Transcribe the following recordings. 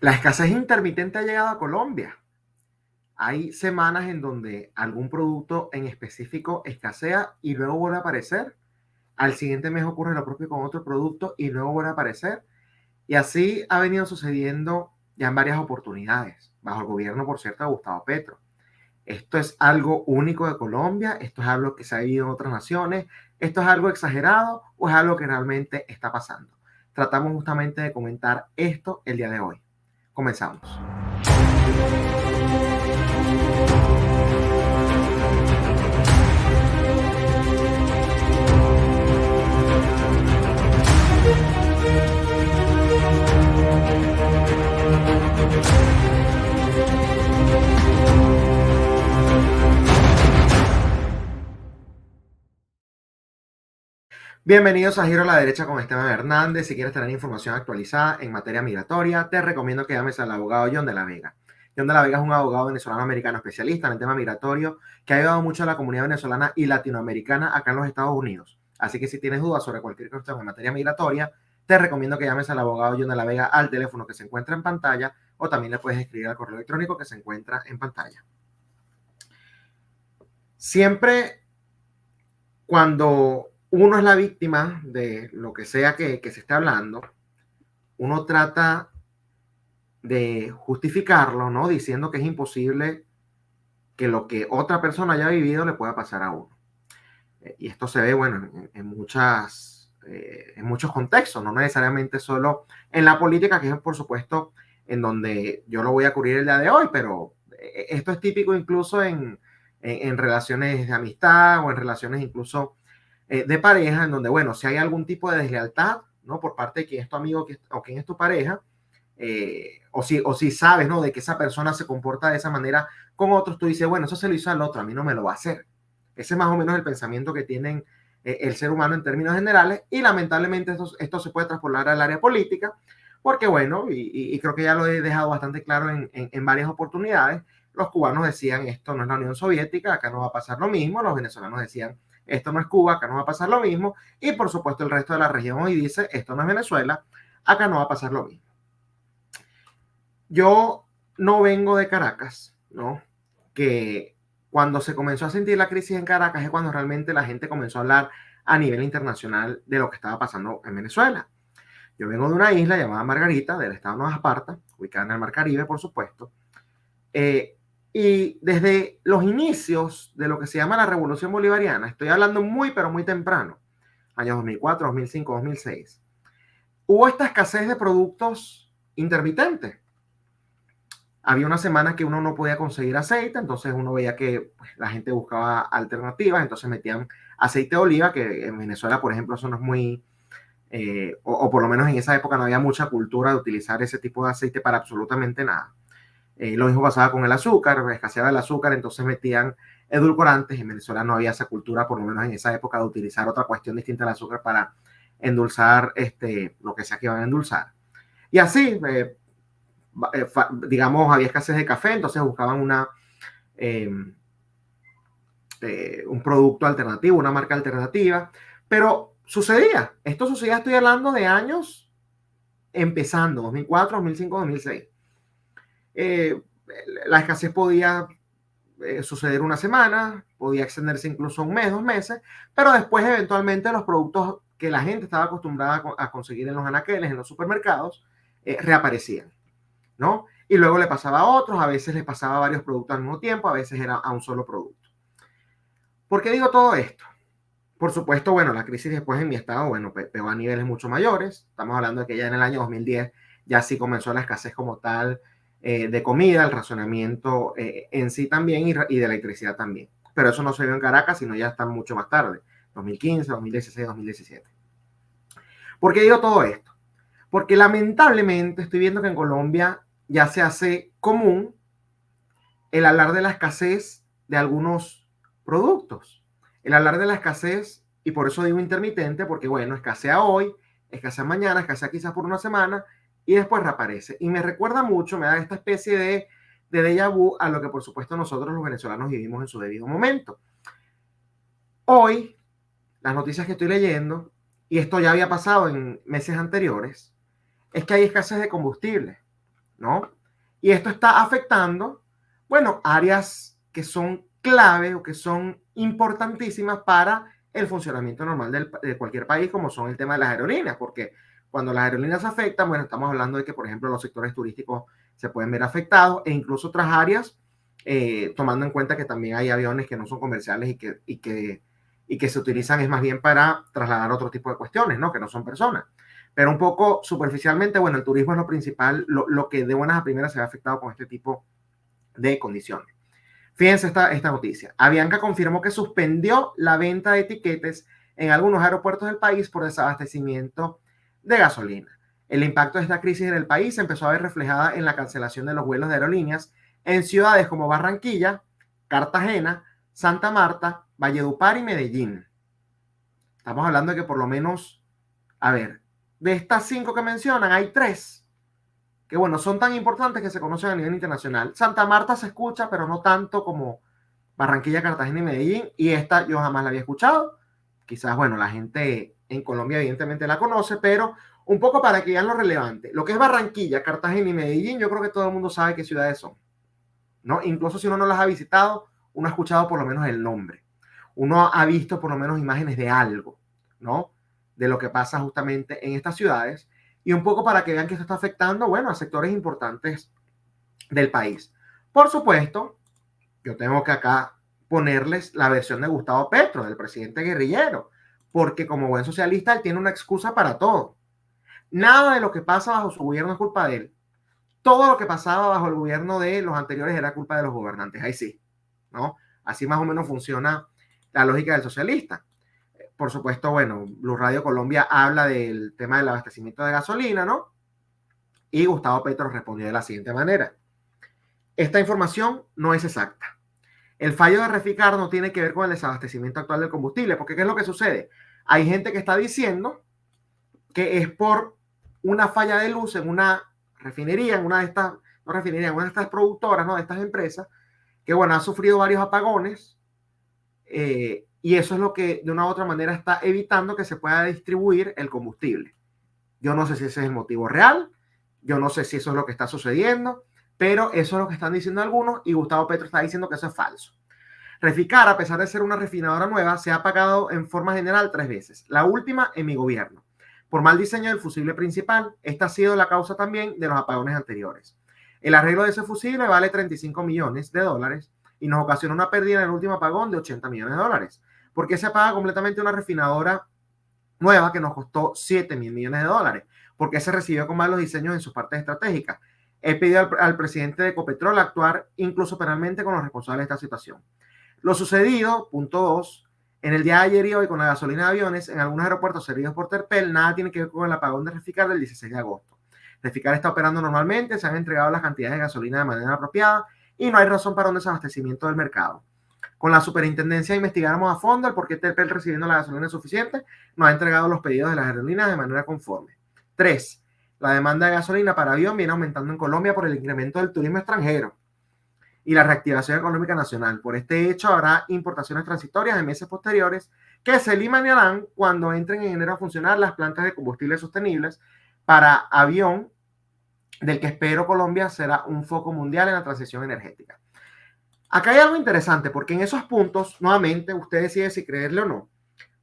La escasez intermitente ha llegado a Colombia. Hay semanas en donde algún producto en específico escasea y luego vuelve a aparecer. Al siguiente mes ocurre lo propio con otro producto y luego vuelve a aparecer. Y así ha venido sucediendo ya en varias oportunidades, bajo el gobierno, por cierto, de Gustavo Petro. Esto es algo único de Colombia, esto es algo que se ha vivido en otras naciones, esto es algo exagerado o es algo que realmente está pasando. Tratamos justamente de comentar esto el día de hoy. Comenzamos. Bienvenidos a Giro a la Derecha con Esteban Hernández. Si quieres tener información actualizada en materia migratoria, te recomiendo que llames al abogado John de la Vega. John de la Vega es un abogado venezolano-americano especialista en el tema migratorio que ha ayudado mucho a la comunidad venezolana y latinoamericana acá en los Estados Unidos. Así que si tienes dudas sobre cualquier cuestión en materia migratoria, te recomiendo que llames al abogado John de la Vega al teléfono que se encuentra en pantalla o también le puedes escribir al correo electrónico que se encuentra en pantalla. Siempre cuando uno es la víctima de lo que sea que se esté hablando, uno trata de justificarlo, ¿no? Diciendo que es imposible que lo que otra persona haya vivido le pueda pasar a uno. Y esto se ve, bueno, en muchos contextos, no necesariamente solo en la política, que es por supuesto en donde yo lo voy a cubrir el día de hoy, pero esto es típico incluso en relaciones de amistad o en relaciones incluso de pareja, en donde, bueno, si hay algún tipo de deslealtad, ¿no? Por parte de quien es tu amigo o quien es tu pareja, o si sabes, ¿no? De que esa persona se comporta de esa manera con otros, tú dices, bueno, eso se lo hizo al otro, a mí no me lo va a hacer. Ese es más o menos el pensamiento que tienen el ser humano en términos generales y lamentablemente esto se puede traspolar al área política porque, bueno, y creo que ya lo he dejado bastante claro en varias oportunidades, los cubanos decían, esto no es la Unión Soviética, acá no va a pasar lo mismo, los venezolanos decían, esto no es Cuba, acá no va a pasar lo mismo, y por supuesto el resto de la región hoy dice, esto no es Venezuela, acá no va a pasar lo mismo. Yo no vengo de Caracas, ¿no? Que cuando se comenzó a sentir la crisis en Caracas es cuando realmente la gente comenzó a hablar a nivel internacional de lo que estaba pasando en Venezuela. Yo vengo de una isla llamada Margarita, del estado de Nueva Esparta, ubicada en el Mar Caribe, por supuesto, y desde los inicios de lo que se llama la Revolución Bolivariana, estoy hablando muy, pero muy temprano, años 2004, 2005, 2006, hubo esta escasez de productos intermitentes. Había una semana que uno no podía conseguir aceite, entonces uno veía que pues, la gente buscaba alternativas, entonces metían aceite de oliva, que en Venezuela, por ejemplo, eso no es muy, o por lo menos en esa época no había mucha cultura de utilizar ese tipo de aceite para absolutamente nada. Lo mismo pasaba con el azúcar, escaseaba el azúcar, entonces metían edulcorantes. En Venezuela no había esa cultura, por lo menos en esa época, de utilizar otra cuestión distinta al azúcar para endulzar lo que sea que iban a endulzar. Y así, digamos, había escasez de café, entonces buscaban eh, un producto alternativo, una marca alternativa, pero esto sucedía, estoy hablando de años empezando, 2004, 2005, 2006. La escasez podía suceder una semana, podía extenderse incluso un mes, 2 meses, pero después eventualmente los productos que la gente estaba acostumbrada a conseguir en los anaqueles, en los supermercados, reaparecían, ¿no? Y luego le pasaba a otros, a veces les pasaba a varios productos al mismo tiempo, a veces era a un solo producto. ¿Por qué digo todo esto? Por supuesto, bueno, la crisis después en mi estado, bueno, pegó a niveles mucho mayores. Estamos hablando de que ya en el año 2010 ya sí comenzó la escasez como tal de comida, el racionamiento en sí también y de electricidad también. Pero eso no se vio en Caracas, sino ya está mucho más tarde, 2015, 2016, 2017. ¿Por qué digo todo esto? Porque lamentablemente estoy viendo que en Colombia ya se hace común el hablar de la escasez de algunos productos. El hablar de la escasez, y por eso digo intermitente, porque bueno, escasea hoy, escasea mañana, escasea quizás por una semana, y después reaparece. Y me recuerda mucho, me da esta especie de déjà vu a lo que por supuesto nosotros los venezolanos vivimos en su debido momento. Hoy, las noticias que estoy leyendo, y esto ya había pasado en meses anteriores, es que hay escasez de combustible. ¿no? Y esto está afectando, bueno, áreas que son clave o que son importantísimas para el funcionamiento normal de cualquier país, como son el tema de las aerolíneas, porque cuando las aerolíneas se afectan, bueno, estamos hablando de que, por ejemplo, los sectores turísticos se pueden ver afectados e incluso otras áreas, tomando en cuenta que también hay aviones que no son comerciales y que se utilizan es más bien para trasladar otro tipo de cuestiones, ¿no? Que no son personas. Pero un poco superficialmente, bueno, el turismo es lo principal, lo que de buenas a primeras se ve afectado con este tipo de condiciones. Fíjense esta noticia. Avianca confirmó que suspendió la venta de etiquetes en algunos aeropuertos del país por desabastecimiento de gasolina. El impacto de esta crisis en el país se empezó a ver reflejada en la cancelación de los vuelos de aerolíneas en ciudades como Barranquilla, Cartagena, Santa Marta, Valledupar y Medellín. Estamos hablando de que por lo menos, a ver, de estas 5 que mencionan, hay 3 que, bueno, son tan importantes que se conocen a nivel internacional. Santa Marta se escucha, pero no tanto como Barranquilla, Cartagena y Medellín. Y esta yo jamás la había escuchado. Quizás, bueno, la gente en Colombia evidentemente la conoce, pero un poco para que vean lo relevante. Lo que es Barranquilla, Cartagena y Medellín, yo creo que todo el mundo sabe qué ciudades son, ¿no? Incluso si uno no las ha visitado, uno ha escuchado por lo menos el nombre. Uno ha visto por lo menos imágenes de algo, ¿no? De lo que pasa justamente en estas ciudades. Y un poco para que vean que esto está afectando, bueno, a sectores importantes del país. Por supuesto, yo tengo que acá ponerles la versión de Gustavo Petro, del presidente guerrillero, porque como buen socialista él tiene una excusa para todo. Nada de lo que pasa bajo su gobierno es culpa de él. Todo lo que pasaba bajo el gobierno de los anteriores era culpa de los gobernantes. Ahí sí, ¿no? Así más o menos funciona la lógica del socialista. Por supuesto, bueno, Blue Radio Colombia habla del tema del abastecimiento de gasolina, ¿no? Y Gustavo Petro respondió de la siguiente manera. Esta información no es exacta. El fallo de Reficar no tiene que ver con el desabastecimiento actual del combustible, porque ¿qué es lo que sucede? Hay gente que está diciendo que es por una falla de luz en una refinería, en una de estas, no refinería, en una de estas productoras, ¿no? De estas empresas, que bueno, ha sufrido varios apagones, y eso es lo que de una u otra manera está evitando que se pueda distribuir el combustible. Yo no sé si ese es el motivo real, yo no sé si eso es lo que está sucediendo, pero eso es lo que están diciendo algunos y Gustavo Petro está diciendo que eso es falso. Reficar, a pesar de ser una refinadora nueva, se ha apagado en forma general 3 veces, la última en mi gobierno. Por mal diseño del fusible principal, esta ha sido la causa también de los apagones anteriores. El arreglo de ese fusible vale 35 millones de dólares y nos ocasionó una pérdida en el último apagón de 80 millones de dólares. ¿Por qué se apaga completamente una refinadora nueva que nos costó 7 mil millones de dólares? ¿Por qué se recibió con malos diseños en sus partes estratégicas? He pedido al presidente de Ecopetrol actuar incluso penalmente con los responsables de esta situación. Lo sucedido, punto 2, en el día de ayer y hoy con la gasolina de aviones en algunos aeropuertos servidos por Terpel, nada tiene que ver con el apagón de Reficar del 16 de agosto. Reficar está operando normalmente, se han entregado las cantidades de gasolina de manera apropiada y no hay razón para un desabastecimiento del mercado. Con la superintendencia investigamos a fondo el por qué Terpel, recibiendo la gasolina suficiente, no ha entregado los pedidos de las aerolíneas de manera conforme. 3. La demanda de gasolina para avión viene aumentando en Colombia por el incremento del turismo extranjero y la reactivación económica nacional. Por este hecho, habrá importaciones transitorias en meses posteriores que se eliminarán cuando entren en enero a funcionar las plantas de combustibles sostenibles para avión, del que espero Colombia será un foco mundial en la transición energética. Acá hay algo interesante, porque en esos puntos, nuevamente, usted decide si creerle o no,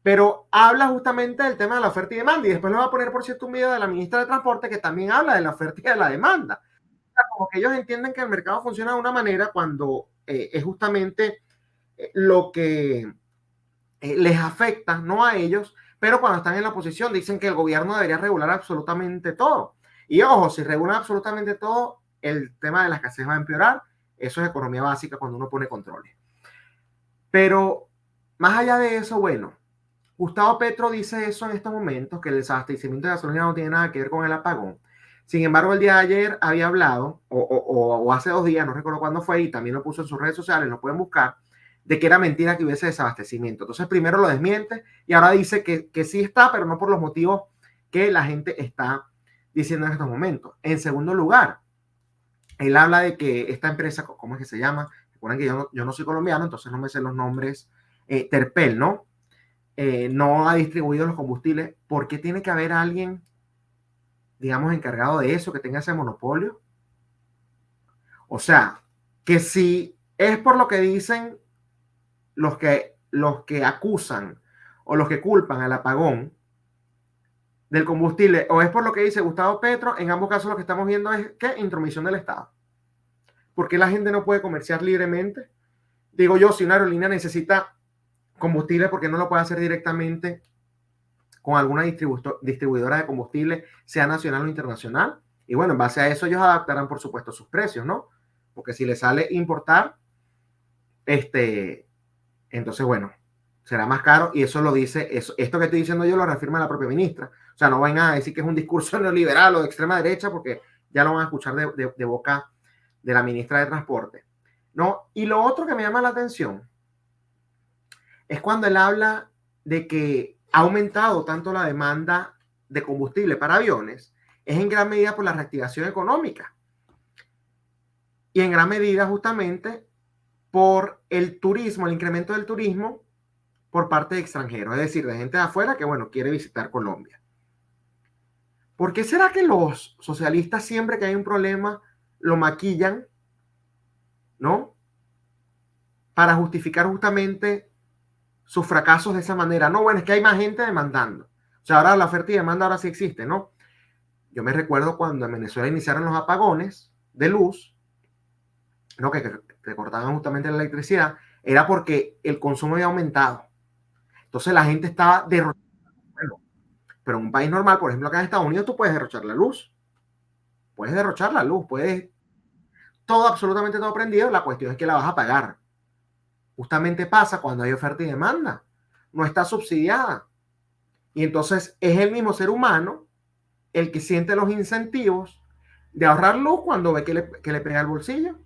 pero habla justamente del tema de la oferta y demanda, y después le voy a poner, por cierto, un video de la ministra de Transporte que también habla de la oferta y de la demanda. Como que ellos entienden que el mercado funciona de una manera cuando es justamente lo que les afecta, no a ellos, pero cuando están en la oposición dicen que el gobierno debería regular absolutamente todo. Y ojo, si regulan absolutamente todo, el tema de la escasez va a empeorar. Eso es economía básica cuando uno pone controles. Pero más allá de eso, bueno, Gustavo Petro dice eso en estos momentos, que el desabastecimiento de gasolina no tiene nada que ver con el apagón. Sin embargo, el día de ayer había hablado, o hace 2 días, no recuerdo cuándo fue, y también lo puso en sus redes sociales, lo pueden buscar, de que era mentira que hubiese desabastecimiento. Entonces, primero lo desmiente y ahora dice que sí está, pero no por los motivos que la gente está diciendo en estos momentos. En segundo lugar, él habla de que esta empresa, ¿cómo es que se llama? Recuerden que yo no soy colombiano, entonces no me sé los nombres. Terpel, ¿no? No ha distribuido los combustibles. ¿Por qué tiene que haber alguien, digamos, encargado de eso, que tenga ese monopolio? O sea, que si es por lo que dicen los que acusan o los que culpan al apagón del combustible, o es por lo que dice Gustavo Petro, en ambos casos lo que estamos viendo es que intromisión del Estado. ¿Por qué la gente no puede comerciar libremente? Digo yo, si una aerolínea necesita combustible, ¿por qué no lo puede hacer directamente con alguna distribuidora de combustible, sea nacional o internacional? Y bueno, en base a eso ellos adaptarán, por supuesto, sus precios, ¿no? Porque si les sale importar, entonces, bueno, será más caro, y eso lo dice, esto que estoy diciendo yo lo reafirma la propia ministra. O sea, no vayan a decir que es un discurso neoliberal o de extrema derecha, porque ya lo van a escuchar de boca de la ministra de Transporte, ¿no? Y lo otro que me llama la atención es cuando él habla de que ha aumentado tanto la demanda de combustible para aviones, es en gran medida por la reactivación económica y en gran medida justamente por el turismo, el incremento del turismo por parte de extranjeros, es decir, de gente de afuera que, bueno, quiere visitar Colombia. ¿Por qué será que los socialistas siempre que hay un problema lo maquillan, ¿no? Para justificar justamente sus fracasos de esa manera. No, bueno, es que hay más gente demandando. O sea, ahora la oferta y demanda ahora sí existe, ¿no? Yo me recuerdo cuando en Venezuela iniciaron los apagones de luz, ¿no? Que cortaban justamente la electricidad, era porque el consumo había aumentado. Entonces la gente estaba derrochando. Bueno, pero en un país normal, por ejemplo acá en Estados Unidos, tú puedes derrochar la luz. Puedes derrochar la luz, puedes todo, absolutamente todo prendido. La cuestión es que la vas a pagar. Justamente pasa cuando hay oferta y demanda. No está subsidiada. Y entonces es el mismo ser humano el que siente los incentivos de ahorrar luz cuando ve que le pega el bolsillo.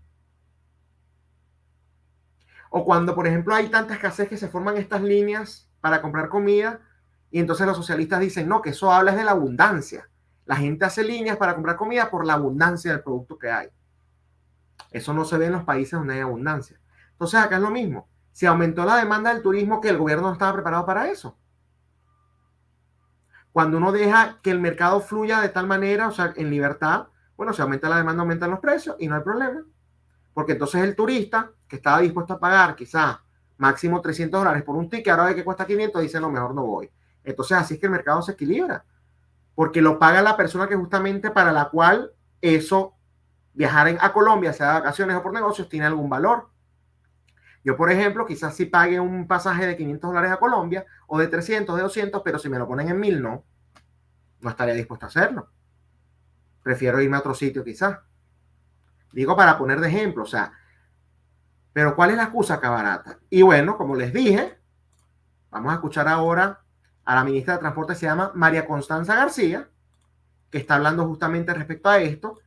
O cuando, por ejemplo, hay tanta escasez que se forman estas líneas para comprar comida y entonces los socialistas dicen, no, que eso habla es de la abundancia. La gente hace líneas para comprar comida por la abundancia del producto que hay. Eso no se ve en los países donde hay abundancia. Entonces acá es lo mismo. Se aumentó la demanda del turismo, que el gobierno no estaba preparado para eso. Cuando uno deja que el mercado fluya de tal manera, o sea, en libertad, bueno, se aumenta la demanda, aumentan los precios y no hay problema. Porque entonces el turista que estaba dispuesto a pagar quizás máximo $300 por un ticket, ahora ve que cuesta 500, dice, no, mejor no voy. Entonces así es que el mercado se equilibra. Porque lo paga la persona que justamente para la cual eso, viajar a Colombia, sea de vacaciones o por negocios, tiene algún valor. Yo, por ejemplo, quizás sí pague un pasaje de $500 a Colombia, o de 300, de 200, pero si me lo ponen en 1000, no estaría dispuesto a hacerlo. Prefiero irme a otro sitio quizás. Digo para poner de ejemplo, o sea, pero ¿cuál es la excusa acá barata? Y bueno, como les dije, vamos a escuchar ahora a la ministra de Transporte, se llama María Constanza García, que está hablando justamente respecto a esto,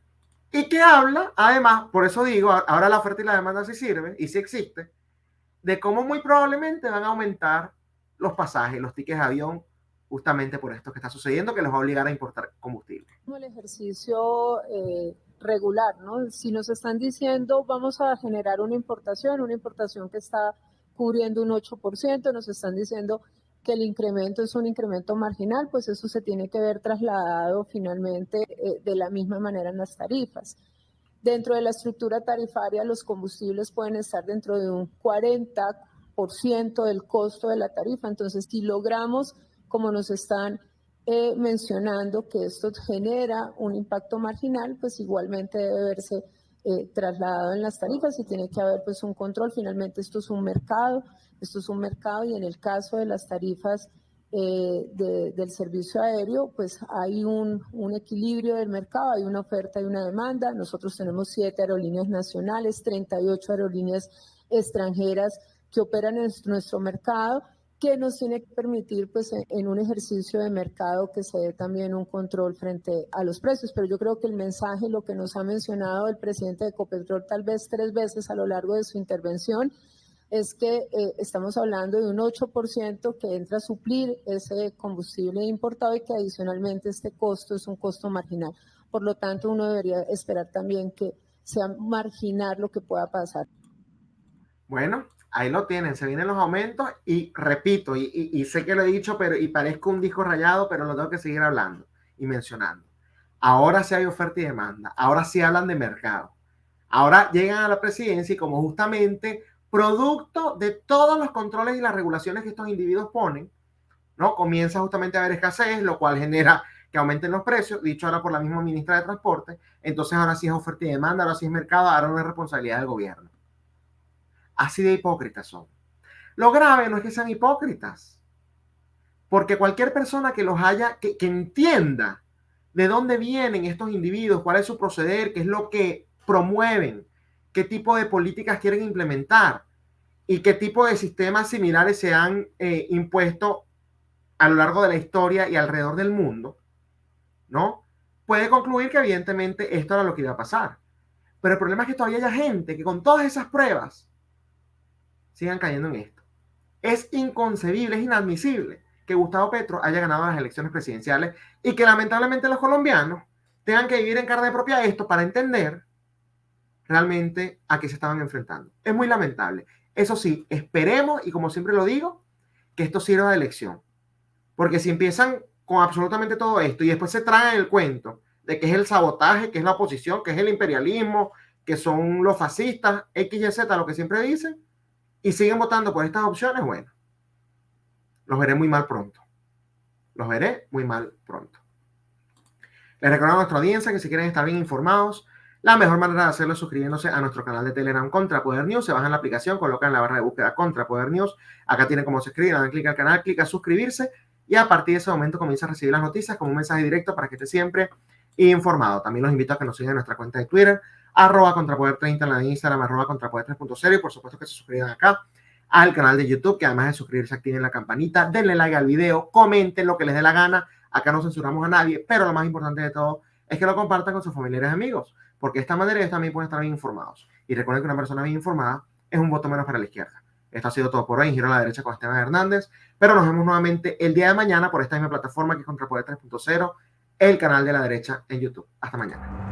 y que habla, además, por eso digo, ahora la oferta y la demanda sí sirve, y sí existe, de cómo muy probablemente van a aumentar los pasajes, los tickets de avión, justamente por esto que está sucediendo, que los va a obligar a importar combustible. El ejercicio regular, ¿no? Si nos están diciendo vamos a generar una importación que está cubriendo un 8%, nos están diciendo que el incremento es un incremento marginal, pues eso se tiene que ver trasladado finalmente de la misma manera en las tarifas. Dentro de la estructura tarifaria, los combustibles pueden estar dentro de un 40% del costo de la tarifa. Entonces, si logramos, como nos están mencionando, que esto genera un impacto marginal, pues igualmente debe verse trasladado en las tarifas y tiene que haber pues un control. Finalmente, esto es un mercado y en el caso de las tarifas del servicio aéreo, pues hay un equilibrio del mercado, hay una oferta y una demanda. Nosotros tenemos 7 aerolíneas nacionales, 38 aerolíneas extranjeras que operan en nuestro mercado, que nos tiene que permitir, pues, en un ejercicio de mercado que se dé también un control frente a los precios. Pero yo creo que el mensaje, lo que nos ha mencionado el presidente de Ecopetrol tal vez 3 veces a lo largo de su intervención, es que estamos hablando de un 8% que entra a suplir ese combustible importado y que adicionalmente este costo es un costo marginal. Por lo tanto, uno debería esperar también que sea marginal lo que pueda pasar. Bueno, ahí lo tienen, se vienen los aumentos y repito, y sé que lo he dicho, pero y parezco un disco rayado, pero lo tengo que seguir hablando y mencionando. Ahora sí hay oferta y demanda, ahora sí hablan de mercado. Ahora llegan a la presidencia y como justamente producto de todos los controles y las regulaciones que estos individuos ponen, ¿no? Comienza justamente a haber escasez, lo cual genera que aumenten los precios, dicho ahora por la misma ministra de Transporte. Entonces ahora sí es oferta y demanda, ahora sí es mercado, ahora no es responsabilidad del gobierno. Así de hipócritas son. Lo grave no es que sean hipócritas, porque cualquier persona que los haya, que entienda de dónde vienen estos individuos, cuál es su proceder, qué es lo que promueven, qué tipo de políticas quieren implementar y qué tipo de sistemas similares se han impuesto a lo largo de la historia y alrededor del mundo, ¿no? Puede concluir que evidentemente esto era lo que iba a pasar. Pero el problema es que todavía hay gente que con todas esas pruebas sigan cayendo en esto. Es inconcebible, es inadmisible que Gustavo Petro haya ganado las elecciones presidenciales y que lamentablemente los colombianos tengan que vivir en carne propia esto para entender realmente a qué se estaban enfrentando. Es muy lamentable. Eso sí, esperemos, y como siempre lo digo, que esto sirva de lección. Porque si empiezan con absolutamente todo esto y después se traen el cuento de que es el sabotaje, que es la oposición, que es el imperialismo, que son los fascistas, X y Z, lo que siempre dicen, y siguen votando por estas opciones, bueno, los veré muy mal pronto. Los veré muy mal pronto. Les recuerdo a nuestra audiencia que si quieren estar bien informados, la mejor manera de hacerlo es suscribiéndose a nuestro canal de Telegram Contrapoder News. Se bajan la aplicación, colocan en la barra de búsqueda Contrapoder News. Acá tienen cómo se escribe, dan clic al canal, clic a suscribirse y a partir de ese momento comienza a recibir las noticias como un mensaje directo para que esté siempre informado. También los invito a que nos sigan en nuestra cuenta de Twitter, @Contrapoder30, en la de Instagram, @Contrapoder3.0 y por supuesto que se suscriban acá al canal de YouTube, que además de suscribirse activen la campanita, denle like al video, comenten lo que les dé la gana. Acá no censuramos a nadie, pero lo más importante de todo es que lo compartan con sus familiares y amigos, porque de esta manera ellos también pueden estar bien informados. Y recuerden que una persona bien informada es un voto menos para la izquierda. Esto ha sido todo por hoy en Giro a la Derecha con Esteban Hernández, pero nos vemos nuevamente el día de mañana por esta misma plataforma que es Contrapoder 3.0, el canal de la derecha en YouTube. Hasta mañana.